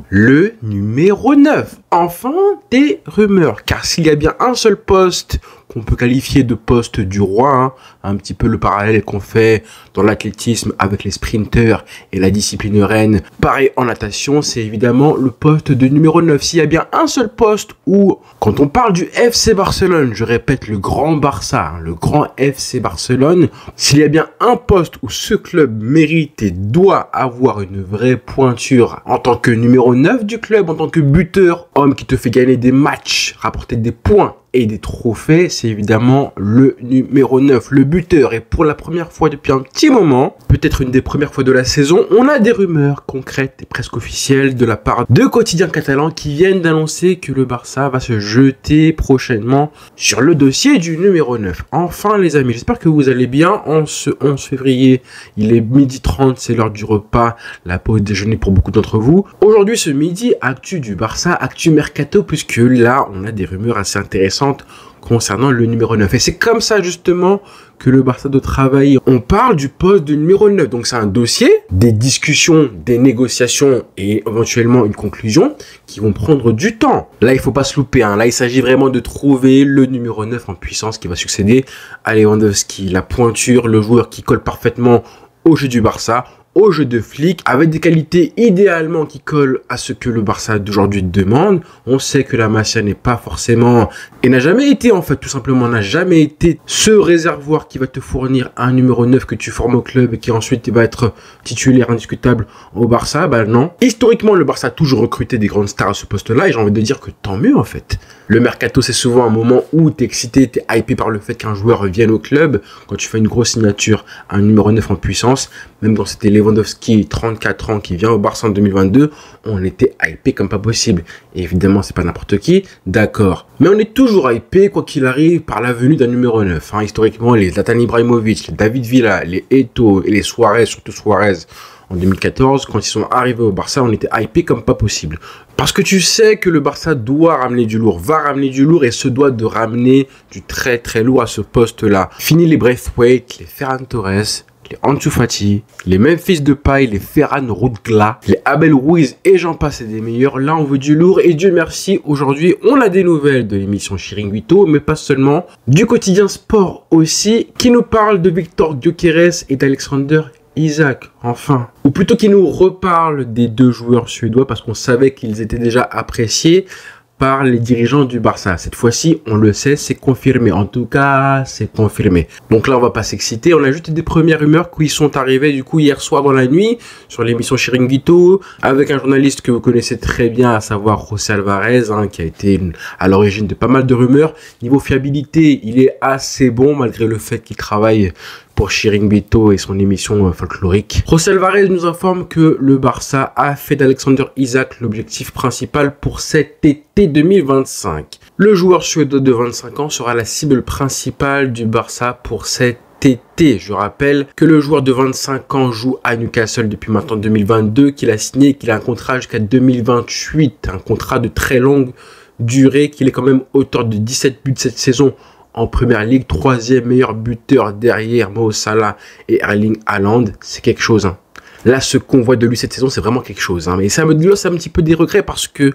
le numéro 9. Enfin, des rumeurs. Car s'il y a bien un seul poste qu'on peut qualifier de poste du roi, hein, un petit peu le parallèle qu'on fait dans l'athlétisme avec les sprinteurs et la discipline reine, pareil en natation, c'est évidemment le poste de numéro 9. S'il y a bien un seul poste où, quand on parle du FC Barcelone, je répète le grand Barça, hein, le grand FC Barcelone, s'il y a bien un poste où ce club mérite et doit avoir une vraie pointure en tant que numéro 9 du club, en tant que buteur, homme qui te fait gagner des matchs, rapporter des points et des trophées, c'est évidemment le numéro 9, le buteur. Et pour la première fois depuis un petit moment, peut-être une des premières fois de la saison, on a des rumeurs concrètes et presque officielles de la part de quotidiens catalans qui viennent d'annoncer que le Barça va se jeter prochainement sur le dossier du numéro 9. Enfin les amis, j'espère que vous allez bien en ce 11 février. Il est 12h30, c'est l'heure du repas, la pause déjeuner pour beaucoup d'entre vous. Aujourd'hui ce midi, actu du Barça, actu mercato, puisque là on a des rumeurs assez intéressantes concernant le numéro 9. Et c'est comme ça justement que le Barça doit travailler. On parle du poste de numéro 9. Donc c'est un dossier, des discussions, des négociations et éventuellement une conclusion qui vont prendre du temps. Là, il faut pas se louper. Hein. Là, il s'agit vraiment de trouver le numéro 9 en puissance qui va succéder à Lewandowski. La pointure, le joueur qui colle parfaitement au jeu du Barça, au jeu de flic, avec des qualités idéalement qui collent à ce que le Barça d'aujourd'hui demande. On sait que la Masia n'est pas forcément, et n'a jamais été en fait, tout simplement, n'a jamais été ce réservoir qui va te fournir un numéro 9 que tu formes au club et qui ensuite va être titulaire indiscutable au Barça. Bah non. Historiquement, le Barça a toujours recruté des grandes stars à ce poste-là et j'ai envie de dire que tant mieux en fait. Le mercato, c'est souvent un moment où t'es excité, t'es hypé par le fait qu'un joueur vienne au club. Quand tu fais une grosse signature, un numéro 9 en puissance, même quand c'était Lewandowski, 34 ans, qui vient au Barça en 2022, on était hypé comme pas possible. Et évidemment, c'est pas n'importe qui, d'accord. Mais on est toujours hypé, quoi qu'il arrive, par la venue d'un numéro 9. Hein. Historiquement, les Zlatan Ibrahimovic, les David Villa, les Eto'o et les Suarez, surtout Suarez, en 2014, quand ils sont arrivés au Barça, on était hypé comme pas possible. Parce que tu sais que le Barça doit ramener du lourd, va ramener du lourd et se doit de ramener du très très lourd à ce poste-là. Fini les Braithwaite, les Ferran Torres, les Ansu Fati, les Memphis Depay, les Ferran Rudgla, les Abel Ruiz et j'en passe et des meilleurs. Là, on veut du lourd et Dieu merci, aujourd'hui, on a des nouvelles de l'émission Chiringuito, mais pas seulement, du quotidien sport aussi, qui nous parle de Victor Gyökeres et d'Alexander Isak, enfin. Ou plutôt qui nous reparle des deux joueurs suédois parce qu'on savait qu'ils étaient déjà appréciés par les dirigeants du Barça. Cette fois-ci, on le sait, c'est confirmé. En tout cas, c'est confirmé. Donc là, on va pas s'exciter. On a juste des premières rumeurs qui sont arrivées du coup hier soir dans la nuit sur l'émission Chiringuito avec un journaliste que vous connaissez très bien, à savoir José Alvarez, hein, qui a été à l'origine de pas mal de rumeurs. Niveau fiabilité, il est assez bon malgré le fait qu'il travaille pour Chiringuito et son émission folklorique. José Alvarez nous informe que le Barça a fait d'Alexander Isak l'objectif principal pour cet été 2025. Le joueur suédois de 25 ans sera la cible principale du Barça pour cet été. Je rappelle que le joueur de 25 ans joue à Newcastle depuis maintenant 2022, qu'il a signé, qu'il a un contrat jusqu'à 2028, un contrat de très longue durée, qu'il est quand même auteur de 17 buts cette saison en Première Ligue, troisième meilleur buteur derrière Mo Salah et Erling Haaland, c'est quelque chose. Hein. Là, ce qu'on voit de lui cette saison, c'est vraiment quelque chose. Hein. Mais ça me glosse un petit peu des regrets parce que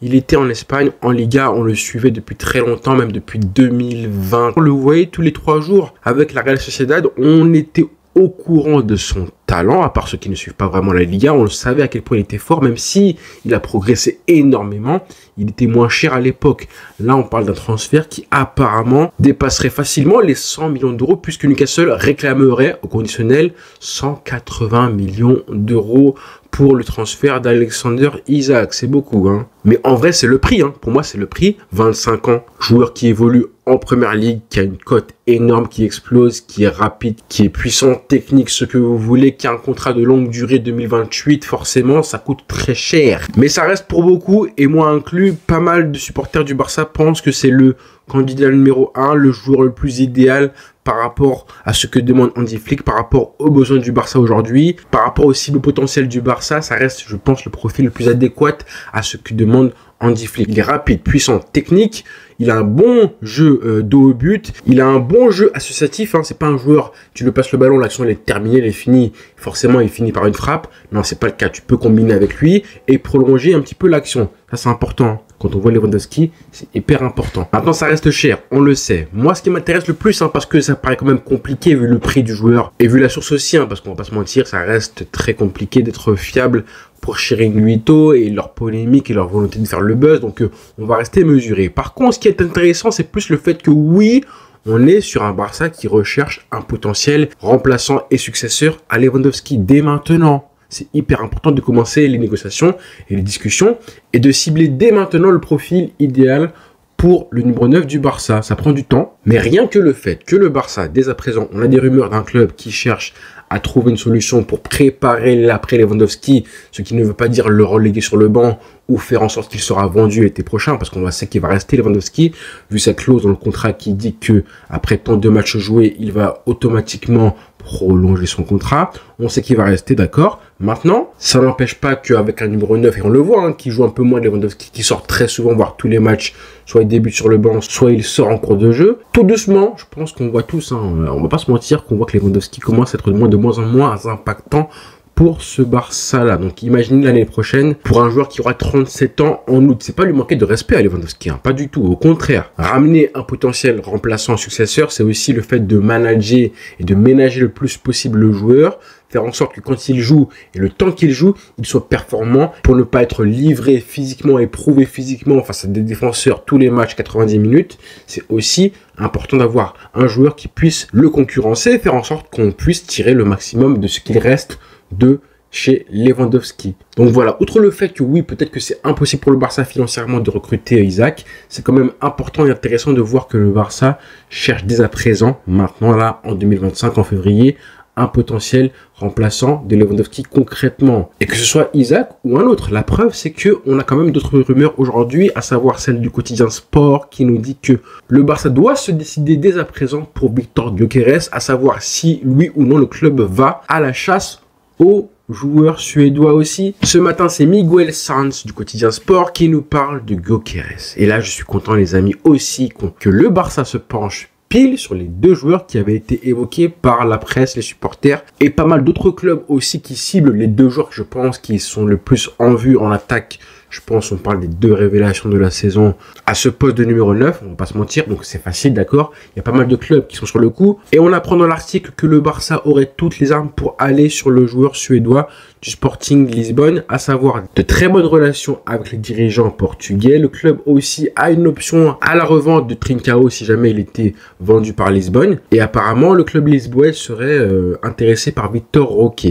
il était en Espagne, en Liga, on le suivait depuis très longtemps, même depuis 2020. On le voyait tous les 3 jours avec la Real Sociedad, on était au courant de son talent, à part ceux qui ne suivent pas vraiment la Liga, on le savait à quel point il était fort, même si il a progressé énormément, il était moins cher à l'époque. Là, on parle d'un transfert qui apparemment dépasserait facilement les 100 millions d'euros, puisque Newcastle réclamerait au conditionnel 180 millions d'euros pour le transfert d'Alexander Isak. C'est beaucoup, hein. Mais en vrai, c'est le prix, hein. Pour moi, c'est le prix. 25 ans, joueur qui évolue en Première Ligue, qui a une cote énorme, qui explose, qui est rapide, qui est puissant, technique, ce que vous voulez, qui a un contrat de longue durée 2028, forcément, ça coûte très cher. Mais ça reste pour beaucoup, et moi inclus, pas mal de supporters du Barça pensent que c'est le candidat numéro 1, le joueur le plus idéal par rapport à ce que demande Hansi Flick, par rapport aux besoins du Barça aujourd'hui, par rapport aussi au potentiel du Barça, ça reste, je pense, le profil le plus adéquat à ce que demande Hansi Flick. Il est rapide, puissant, technique, il a un bon jeu dos au but, il a un bon jeu associatif, hein, c'est pas un joueur, tu lui passes le ballon, l'action elle est terminée, elle est finie, forcément il finit par une frappe, non c'est pas le cas, tu peux combiner avec lui et prolonger un petit peu l'action, ça c'est important, hein. Quand on voit Lewandowski, c'est hyper important. Maintenant, ça reste cher, on le sait. Moi, ce qui m'intéresse le plus, hein, parce que ça paraît quand même compliqué vu le prix du joueur et vu la source aussi, hein, parce qu'on va pas se mentir, ça reste très compliqué d'être fiable pour Chiringuito et leur polémique et leur volonté de faire le buzz. Donc, on va rester mesuré. Par contre, ce qui est intéressant, c'est plus le fait que oui, on est sur un Barça qui recherche un potentiel remplaçant et successeur à Lewandowski dès maintenant. C'est hyper important de commencer les négociations et les discussions et de cibler dès maintenant le profil idéal pour le numéro 9 du Barça. Ça prend du temps, mais rien que le fait que le Barça, dès à présent, on a des rumeurs d'un club qui cherche à trouver une solution pour préparer l'après Lewandowski, ce qui ne veut pas dire le reléguer sur le banc ou faire en sorte qu'il sera vendu l'été prochain, parce qu'on sait qu'il va rester Lewandowski, vu cette clause dans le contrat qui dit que après tant de matchs joués, il va automatiquement prolonger son contrat. On sait qu'il va rester, d'accord. Maintenant, ça n'empêche pas qu'avec un numéro 9, et on le voit, hein, qui joue un peu moins de Lewandowski, qui sort très souvent, voire tous les matchs, soit il débute sur le banc, soit il sort en cours de jeu. Tout doucement, je pense qu'on voit tous, hein, on va pas se mentir, qu'on voit que Lewandowski commence à être de moins en moins impactant pour ce Barça-là. Donc imaginez l'année prochaine, pour un joueur qui aura 37 ans en août, c'est pas lui manquer de respect à Lewandowski, hein, pas du tout, au contraire. Ramener un potentiel remplaçant successeur, c'est aussi le fait de manager et de ménager le plus possible le joueur, faire en sorte que quand il joue et le temps qu'il joue, il soit performant pour ne pas être livré physiquement, éprouvé physiquement face à des défenseurs tous les matchs 90 minutes. C'est aussi important d'avoir un joueur qui puisse le concurrencer et faire en sorte qu'on puisse tirer le maximum de ce qu'il reste de chez Lewandowski. Donc voilà, outre le fait que oui, peut-être que c'est impossible pour le Barça financièrement de recruter Isaac, c'est quand même important et intéressant de voir que le Barça cherche dès à présent, maintenant là, en 2025, en février, un potentiel remplaçant de Lewandowski concrètement. Et que ce soit Isaac ou un autre. La preuve, c'est que on a quand même d'autres rumeurs aujourd'hui, à savoir celle du quotidien Sport qui nous dit que le Barça doit se décider dès à présent pour Víctor Gyökeres, à savoir si oui ou non le club va à la chasse aux joueurs suédois aussi. Ce matin, c'est Miguel Sanz du quotidien Sport qui nous parle de Gyökeres. Et là, je suis content les amis aussi que le Barça se penche pile sur les deux joueurs qui avaient été évoqués par la presse, les supporters et pas mal d'autres clubs aussi qui ciblent les deux joueurs que je pense qui sont le plus en vue en attaque. Je pense on parle des deux révélations de la saison à ce poste de numéro 9, on va pas se mentir, donc c'est facile, d'accord. Il y a pas mal de clubs qui sont sur le coup. Et on apprend dans l'article que le Barça aurait toutes les armes pour aller sur le joueur suédois du Sporting Lisbonne, à savoir de très bonnes relations avec les dirigeants portugais. Le club aussi a une option à la revente de Trincao si jamais il était vendu par Lisbonne. Et apparemment, le club lisboète serait intéressé par Vitor Roque.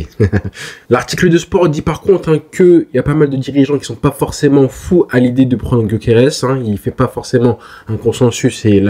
L'article de Sport dit par contre qu'il y a pas mal de dirigeants qui sont pas forcément fous à l'idée de prendre Gyökeres. Il fait pas forcément un consensus et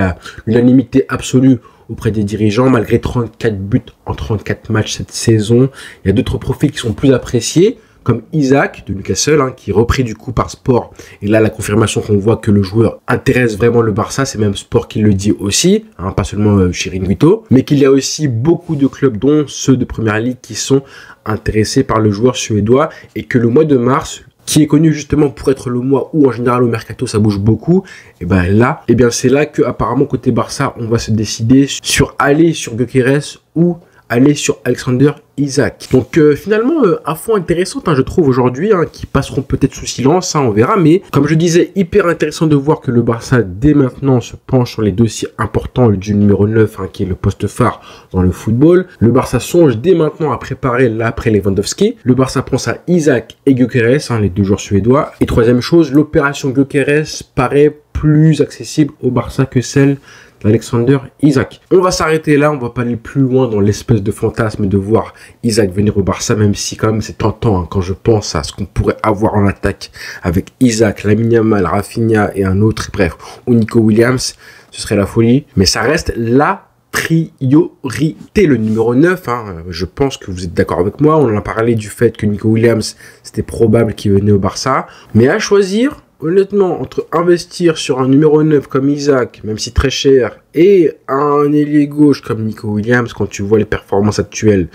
l'unanimité absolue auprès des dirigeants, malgré 34 buts en 34 matchs cette saison. Il y a d'autres profils qui sont plus appréciés, comme Isaac de Newcastle, qui est repris du coup par Sport. Et là, la confirmation qu'on voit que le joueur intéresse vraiment le Barça, c'est même Sport qui le dit aussi, pas seulement Chiringuito, mais qu'il y a aussi beaucoup de clubs, dont ceux de Première Ligue, qui sont intéressés par le joueur suédois, et que le mois de mars, qui est connu justement pour être le mois où en général au mercato ça bouge beaucoup, et ben là, c'est là que apparemment côté Barça on va se décider sur aller sur Gyökeres ou aller sur Alexander Isaac. Donc finalement, infos intéressantes, je trouve aujourd'hui, qui passeront peut-être sous silence, on verra, mais comme je disais, hyper intéressant de voir que le Barça dès maintenant se penche sur les dossiers importants du numéro 9, qui est le poste phare dans le football. Le Barça songe dès maintenant à préparer l'après Lewandowski. Le Barça pense à Isaac et Gyökeres, les deux joueurs suédois. Et troisième chose, l'opération Gyökeres paraît plus accessible au Barça que celle Alexander Isaac. On va s'arrêter là, on va pas aller plus loin dans l'espèce de fantasme de voir Isaac venir au Barça, même si quand même c'est tentant quand je pense à ce qu'on pourrait avoir en attaque avec Isaac, Lamine Yamal, Rafinha et un autre, bref, ou Nico Williams, ce serait la folie, mais ça reste la priorité, le numéro 9, je pense que vous êtes d'accord avec moi, on en a parlé du fait que Nico Williams, c'était probable qu'il venait au Barça, mais à choisir, honnêtement, entre investir sur un numéro 9 comme Isaac, même si très cher, et un ailier gauche comme Nico Williams, quand tu vois les performances actuelles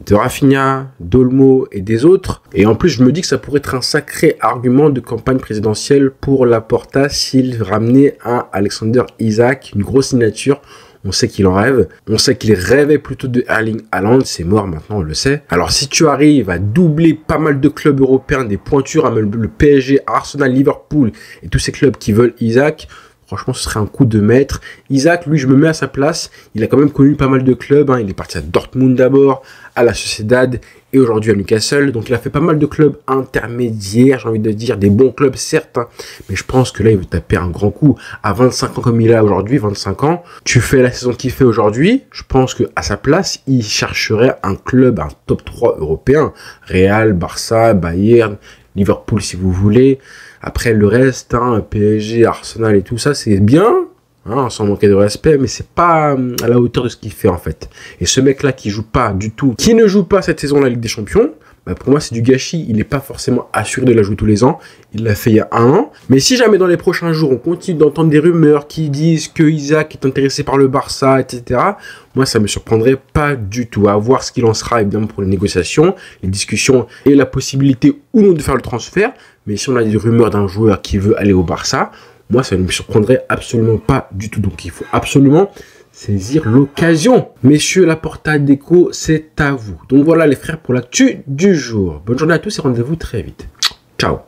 de Rafinha, d'Olmo et des autres. Et en plus, je me dis que ça pourrait être un sacré argument de campagne présidentielle pour Laporta s'il ramenait un Alexander Isak, une grosse signature. On sait qu'il en rêve. On sait qu'il rêvait plutôt de Erling Haaland. C'est mort maintenant, on le sait. Alors, si tu arrives à doubler pas mal de clubs européens, des pointures, hein, le PSG, Arsenal, Liverpool et tous ces clubs qui veulent Isak, franchement, ce serait un coup de maître. Isak, lui, je me mets à sa place. Il a quand même connu pas mal de clubs. Hein. Il est parti à Dortmund d'abord, à la Sociedad et aujourd'hui à Newcastle. Donc, il a fait pas mal de clubs intermédiaires, j'ai envie de dire. Des bons clubs, certes. Hein. Mais je pense que là, il veut taper un grand coup. À 25 ans comme il a aujourd'hui, 25 ans, tu fais la saison qu'il fait aujourd'hui. Je pense qu'à sa place, il chercherait un club, un top 3 européen. Real, Barça, Bayern, Liverpool si vous voulez. Après le reste, hein, PSG, Arsenal et tout ça, c'est bien, hein, sans manquer de respect, mais c'est pas à la hauteur de ce qu'il fait en fait. Et ce mec-là qui joue pas du tout, qui ne joue pas cette saison la Ligue des Champions, bah pour moi c'est du gâchis. Il n'est pas forcément assuré de la jouer tous les ans. Il l'a fait il y a 1 an. Mais si jamais dans les prochains jours on continue d'entendre des rumeurs qui disent que Isak est intéressé par le Barça, etc., moi ça me surprendrait pas du tout. À voir ce qu'il en sera évidemment pour les négociations, les discussions et la possibilité ou non de faire le transfert. Mais si on a des rumeurs d'un joueur qui veut aller au Barça, moi ça ne me surprendrait absolument pas du tout. Donc il faut absolument saisir l'occasion. Messieurs, Laporta Déco, c'est à vous. Donc voilà les frères pour l'actu du jour. Bonne journée à tous et rendez-vous très vite. Ciao.